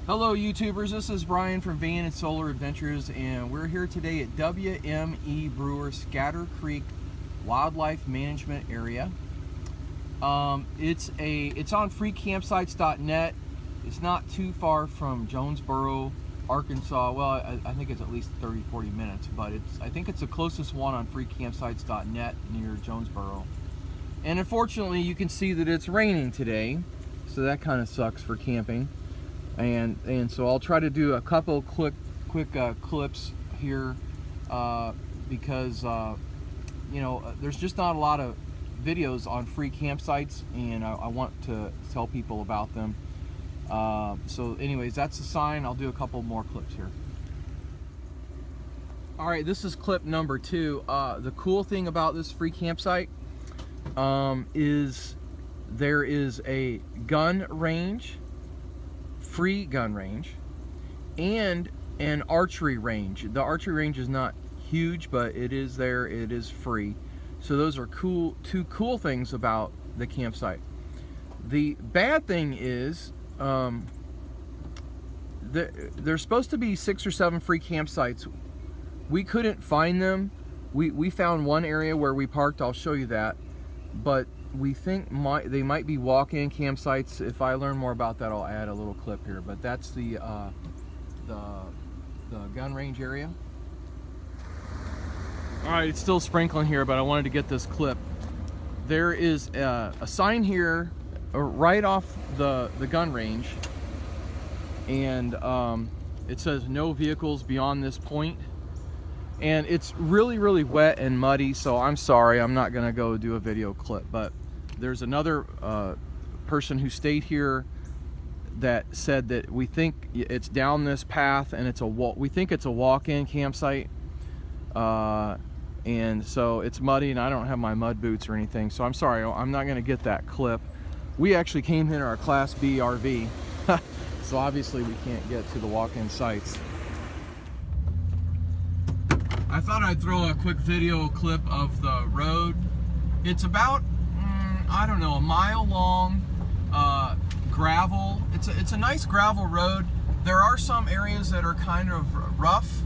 Hello YouTubers, this is Brian from Van and Solar Adventures, and we're here today at WME Brewer Scattercreek Wildlife Management Area. It's on freecampsites.net. It's not too far from Jonesboro, Arkansas. Well, I think it's at least 30-40 minutes, but I think it's the closest one on freecampsites.net near Jonesboro. And unfortunately, you can see that it's raining today, so that kind of sucks for camping. And so I'll try to do a couple quick clips here because you know, there's just not a lot of videos on free campsites, and I want to tell people about them. So anyways, that's a sign. I'll do a couple more clips here. All right, this is clip number 2. The cool thing about this free campsite is there is a gun range, free gun range, and an archery range. The archery range is not huge, but it is there. It is free. So those are two cool things about the campsite. The bad thing is there's supposed to be 6 or 7 free campsites. We couldn't find them. We found one area where we parked. I'll show you that, but we think they might be walk-in campsites. If I learn more about that, I'll add a little clip here. But that's the gun range area. All right, it's still sprinkling here, but I wanted to get this clip. There is a sign here right off the gun range, and it says no vehicles beyond this point. And it's really wet and muddy, so I'm sorry, I'm not gonna go do a video clip. But there's another person who stayed here that said that we think it's down this path, and we think it's a walk-in campsite, and so it's muddy, and I don't have my mud boots or anything, so I'm sorry, I'm not gonna get that clip. We actually came here in our Class B RV, so obviously we can't get to the walk-in sites. I thought I'd throw a quick video clip of the road. It's about, I don't know, a mile long, gravel. It's a nice gravel road. There are some areas that are kind of rough,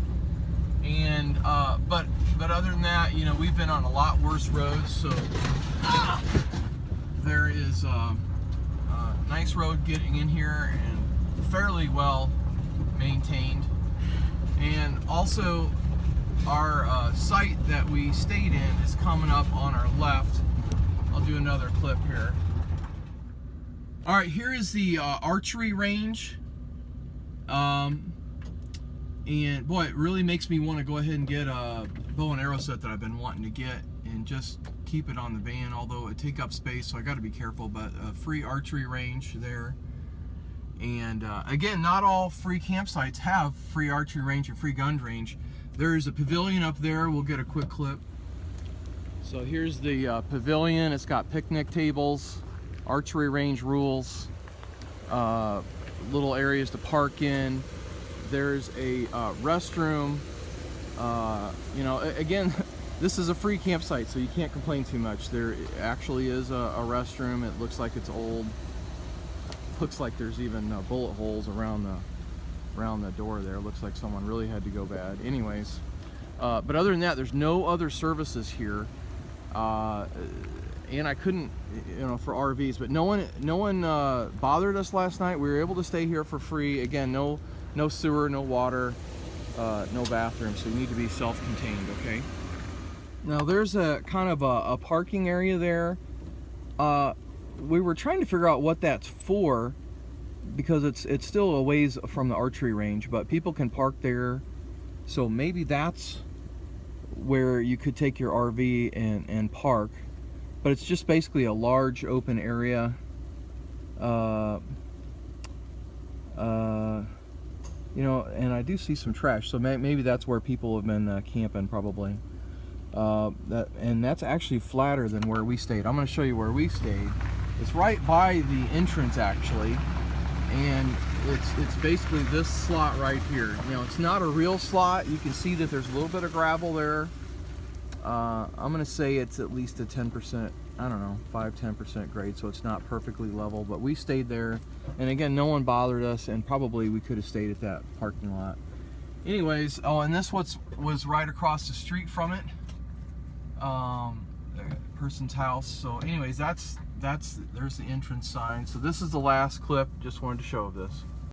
and but other than that, you know, we've been on a lot worse roads. So there is a nice road getting in here and fairly well maintained. And also, our site that we stayed in is coming up on our left. I'll do another clip here. All right, here is the archery range. And boy, it really makes me want to go ahead and get a bow and arrow set that I've been wanting to get and just keep it on the van, although it take up space, so I got to be careful. But a free archery range there. And again, not all free campsites have free archery range or free gun range. There's a pavilion up there. We'll get a quick clip. So here's the pavilion. It's got picnic tables, archery range rules, little areas to park in. There's a restroom. You know, again, this is a free campsite, so you can't complain too much. There actually is a restroom. It looks like it's old. Looks like there's even bullet holes around the door there. Looks like someone really had to go bad. Anyways, but other than that, there's no other services here, and I couldn't, you know, for RVs. But no one bothered us last night. We were able to stay here for free. Again, no sewer, no water, no bathroom, so you need to be self-contained. Okay. Now there's a kind of a parking area there. We were trying to figure out what that's for, because it's still a ways from the archery range, but people can park there, so maybe that's where you could take your RV and park. But it's just basically a large open area. You know, and I do see some trash, so maybe that's where people have been camping probably. And that's actually flatter than where we stayed. I'm going to show you where we stayed. It's right by the entrance actually, and it's basically this slot right here. You know, it's not a real slot. You can see that there's a little bit of gravel there. I'm gonna say it's at least a 10% I don't know, 5-10% grade, so it's not perfectly level, but we stayed there, and again, no one bothered us, and probably we could have stayed at that parking lot. Anyways, oh, and this was right across the street from it, the person's house. So anyways, there's the entrance sign. So this is the last clip, just wanted to show this.